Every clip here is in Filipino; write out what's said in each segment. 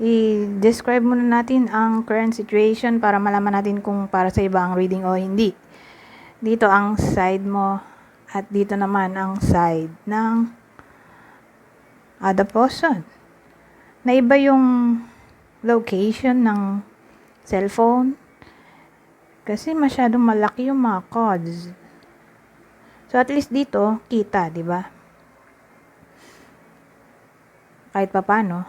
i-describe muna natin ang current situation para malaman natin kung para sa iba ang reading o hindi. Dito ang side mo at dito naman ang side ng other person. Naiba yung location ng cellphone kasi masyadong malaki yung mga cards. So at least dito kita, 'di ba? Kahit papaano.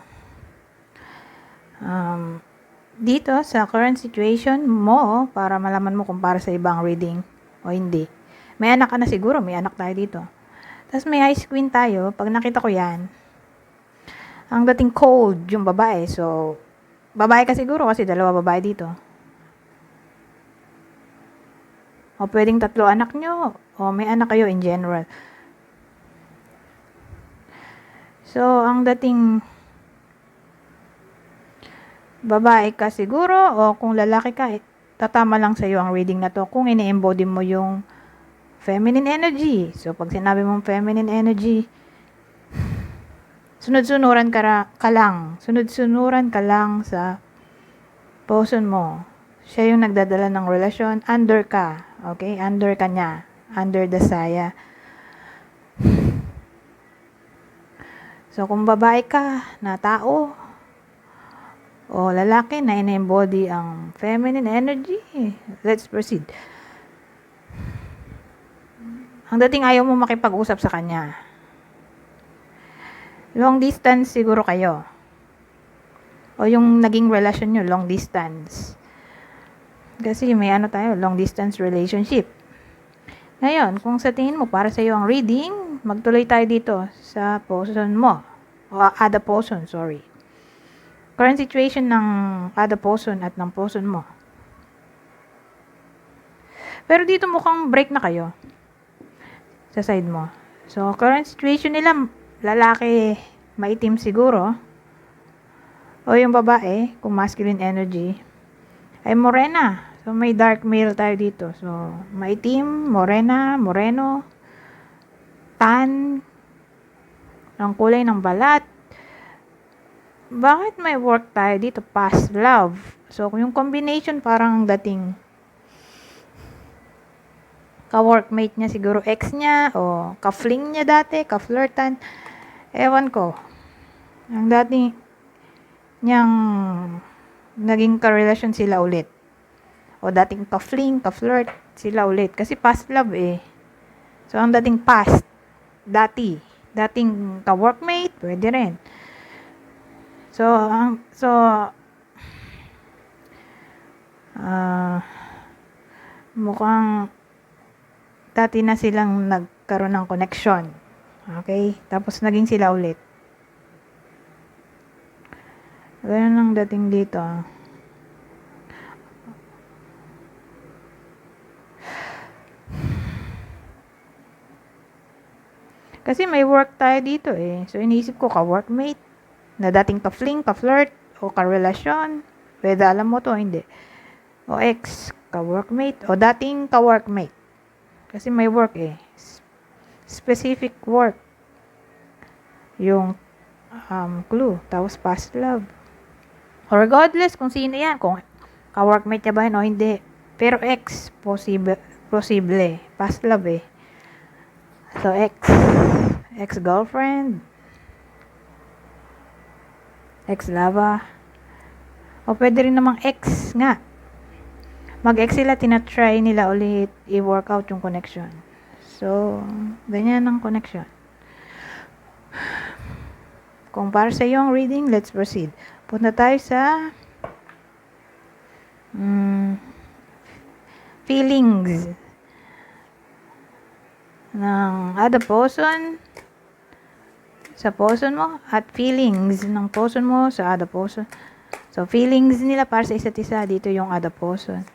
Dito sa current situation mo para malaman mo kung para sa ibang reading o hindi. May anak ka na siguro, may anak tayo dito. Tapos may ice queen tayo. Pag nakita ko 'yan, ang dating cold yung babae. So babae ka siguro kasi dalawa babae dito. O pwedeng 3 anak nyo. O may anak kayo in general. So, ang dating babae ka siguro o kung lalaki ka, tatama lang sa'yo ang reading na to kung ini-embody mo yung feminine energy. So, pag sinabi mong feminine energy, sunod-sunuran ka lang. Sunod-sunuran ka lang sa person mo. Siya yung nagdadala ng relasyon. Under ka. Okay? Under ka niya. Under the saya. So, kung babae ka na tao, o lalaki na in-embody ang feminine energy, let's proceed. Ang dating ayaw mo makipag-usap sa kanya. Long distance siguro kayo. O yung naging relasyon nyo, long distance. Kasi may long distance relationship. Ngayon, kung sa tingin mo para sa iyo ang reading, magtuloy tayo dito sa person mo. O other person, sorry. Current situation ng other person at ng person mo. Pero dito mukhang break na kayo. Sa side mo. So, current situation nila, lalaki, maitim siguro. O yung babae, kung masculine energy, ay morena. So, may dark male tayo dito. So, maitim, morena, moreno, tan, ang kulay ng balat. Bakit may work tayo dito? Past love. So, yung combination parang dating ka-workmate niya siguro ex niya o ka-fling niya dati, ka-flirtan. Ewan ko. Ang dating niyang naging karelasyon sila ulit. O dating ka-fling, ka-flirt sila ulit. Kasi past love eh. So, ang dating past, dating ka-workmate, pwede rin. So, mukhang dati na silang nagkaroon ng connection. Okay? Tapos, naging sila ulit. Ganun ang dating dito. Kasi may work tayo dito eh. So, iniisip ko ka-workmate, na dating ka-fling, ka-flirt, o ka-relasyon. Pwede alam mo to, hindi. O ex, ka-workmate, o dating ka-workmate. Kasi may work eh. Specific work. Yung clue. Tapos past love. Or regardless kung sino yan. Kung ka-workmate niya ba yun o hindi. Pero ex, posible. Past love eh. So, ex-girlfriend, ex-lava, o pwede rin namang ex nga. Mag-ex sila, tinatry nila ulit i-work out yung connection. So, ganyan ang connection. Kung para sa iyo ang reading, let's proceed. Punta tayo sa feelings ng other person sa person mo at feelings ng person mo sa other person. So, feelings nila para sa isa't isa, dito yung other person.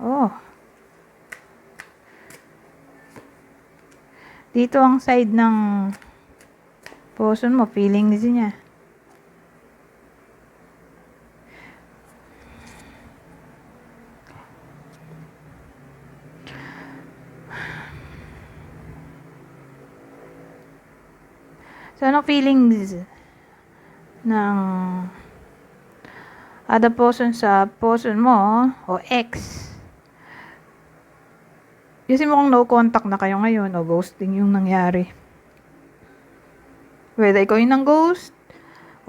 Oh. Dito ang side ng person mo, feelings niya. So, ano feelings ng other person sa person mo o ex? Kasi mukhang no contact na kayo ngayon o ghosting yung nangyari. Whether ikaw yung nang ghost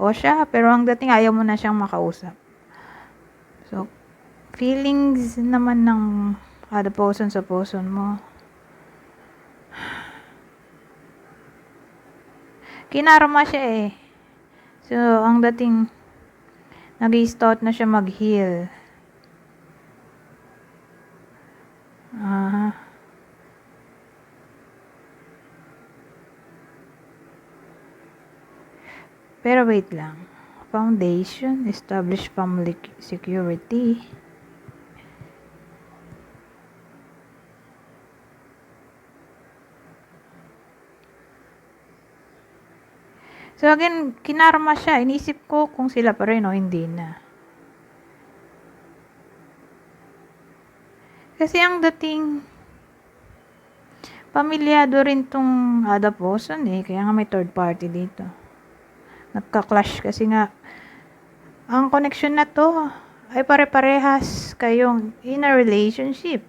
o siya, pero ang dating ayaw mo na siyang makausap. So, feelings naman ng other person sa person mo. Kinarma siya eh. So, ang dating nag-start na siya mag-heal. Pero wait lang. Foundation, establish family security. So again, kinarma siya. Inisip ko kung sila pa rin o hindi na. Kasi ang dating pamilyado rin tong other person eh. Kaya nga may third party dito. Nagka-clash kasi nga ang connection na to ay pare-parehas kayong in a relationship.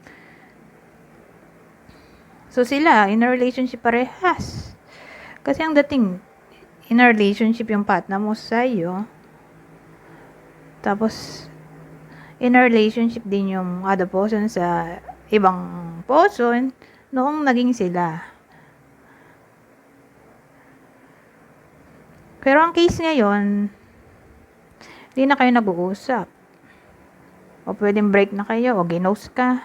So sila, in a relationship parehas. Kasi ang dating in a relationship yung partner mo sa'yo. Tapos, in a relationship din yung other person sa ibang person noong naging sila. Pero ang case ngayon, di na kayo nag-uusap. O pwedeng break na kayo o ginost ka.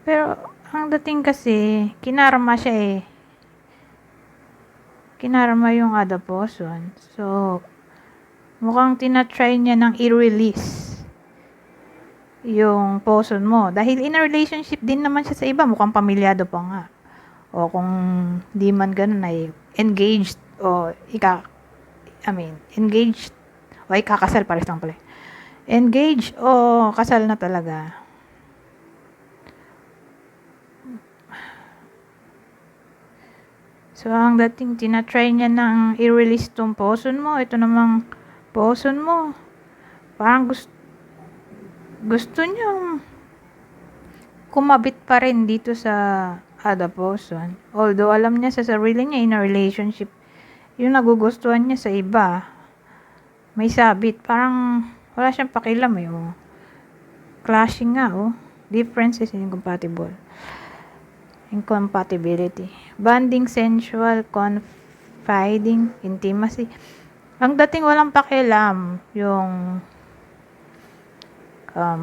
Pero, ang dating kasi, kinarma siya eh. Kinarma yung other person. So, mukhang tinatry niya nang i-release yung person mo. Dahil in a relationship din naman siya sa iba. Mukhang pamilyado pa nga. O kung di man ganun ay engaged o engaged o ikakasal pares lang pala. Engaged o kasal na talaga. So, ang dating tinatry niya nang i-release tong person mo. Ito namang person mo. Parang gusto niya kumabit pa rin dito sa other person. Although, alam niya sa sarili niya in a relationship, yung nagugustuhan niya sa iba, may sabit. Parang wala siyang pakialam eh. Oh. Clashing nga oh. Differences in incompatibility. Bonding, sensual, confiding, intimacy. Ang dating walang pakialam yung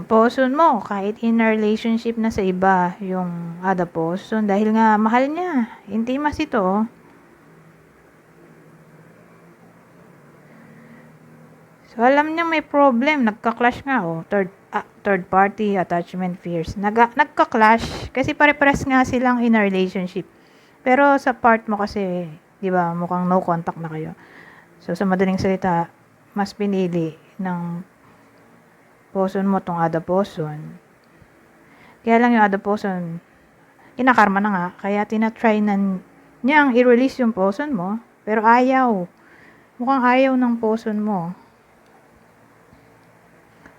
person mo, kahit in a relationship na sa iba, yung other person, dahil nga mahal niya, intimacy to. So, alam niya may problem, nagka-clash nga, third party, attachment fears. Nagka-clash, kasi pare-pares nga silang in a relationship. Pero sa part mo kasi, di ba, mukhang no contact na kayo. So, sa madaling salita, mas pinili ng person mo tong other person. Kaya lang yung other person, kinakarma na nga, kaya tinatry na niyang i-release yung person mo, pero ayaw. Mukhang ayaw ng person mo.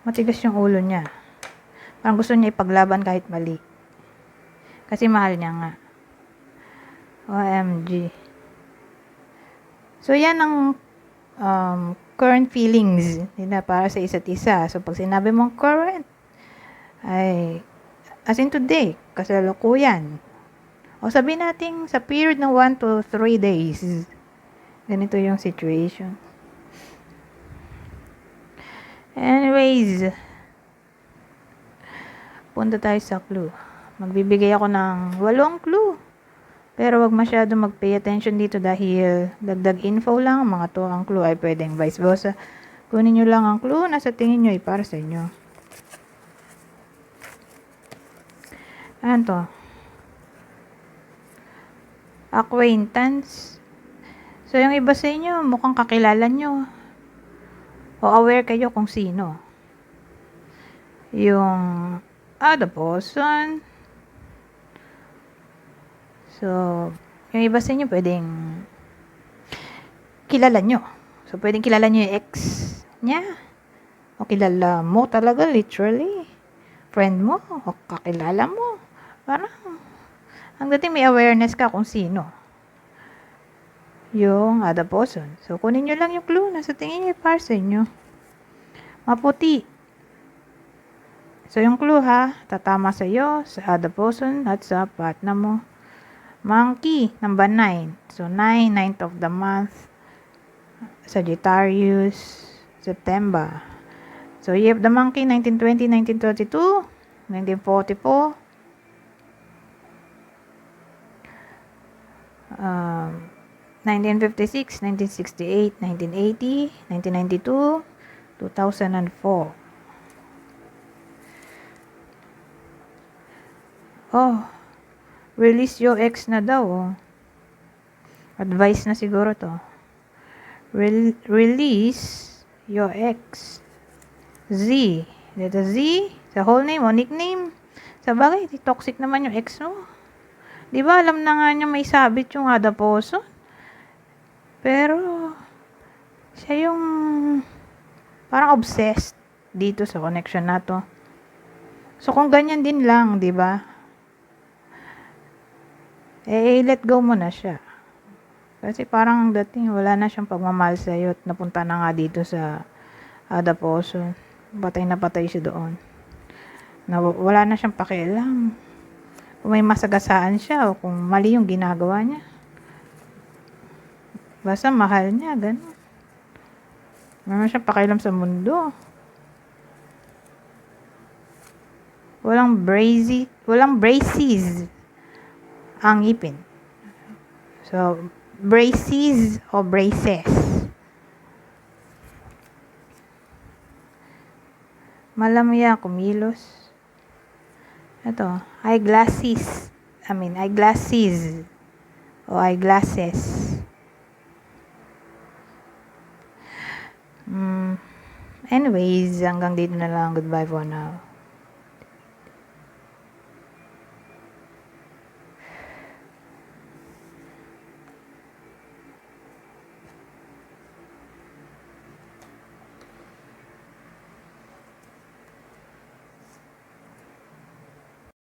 Matigas yung ulo niya. Parang gusto niya ipaglaban kahit mali. Kasi mahal niya nga. OMG. So, yan ang current feelings nila para sa isa't isa. So, pag sinabi mong current, ay, as in today, kasalukuyan. O sabihin natin sa period ng 1 to 3 days. Ganito yung situation. Anyways, punta tayo sa clue. Magbibigay ako ng 8 clue. Pero wag masyado mag-pay attention dito dahil dagdag info lang. Mga to ang clue ay pwedeng vice versa. Kunin nyo lang ang clue na sa tingin nyo ay para sa inyo. Ano to? Acquaintance. So, yung iba sa inyo, mukhang kakilala nyo. O aware kayo kung sino. Yung other person. So, yung iba sa inyo pwedeng kilala nyo. So, pwedeng kilala nyo yung ex niya. O kilala mo talaga, literally. Friend mo, o kakilala mo. Parang, ang dating may awareness ka kung sino yung other person. So, kunin nyo lang yung clue na sa tingin nyo para sa inyo. Maputi. So, yung clue ha, tatama sa iyo, sa other person, at sa partner mo. Monkey, number 9. So, 9, 9th of the month. Sagittarius, September. So, year of the monkey, 1920, 1932, 1944, 1956, 1968, 1980, 1992, 2004. Oh, release your ex na daw. Oh. Advice na siguro to. Release your ex. Z. Letter Z. Sa whole name o nickname. Sa bagay, toxic naman yung ex mo. Di ba, alam na nga niya may sabit yung other person. Pero, siya yung parang obsessed dito sa connection na to. So, kung ganyan din lang, di ba? Let go mo na siya. Kasi parang dating wala na siyang pagmamahal sa'yo at napunta na nga dito sa other person. Patay na patay siya doon. Wala na siyang pakialam. Kung may masagasaan siya o kung mali yung ginagawa niya. Basta mahal niya, gano'n. Wala na siyang pakialam sa mundo. Walang braces ang ngipin. So, braces o braces. Malamya, kumilos. Ito, eyeglasses o eyeglasses. Anyways, hanggang dito na lang. Goodbye for now.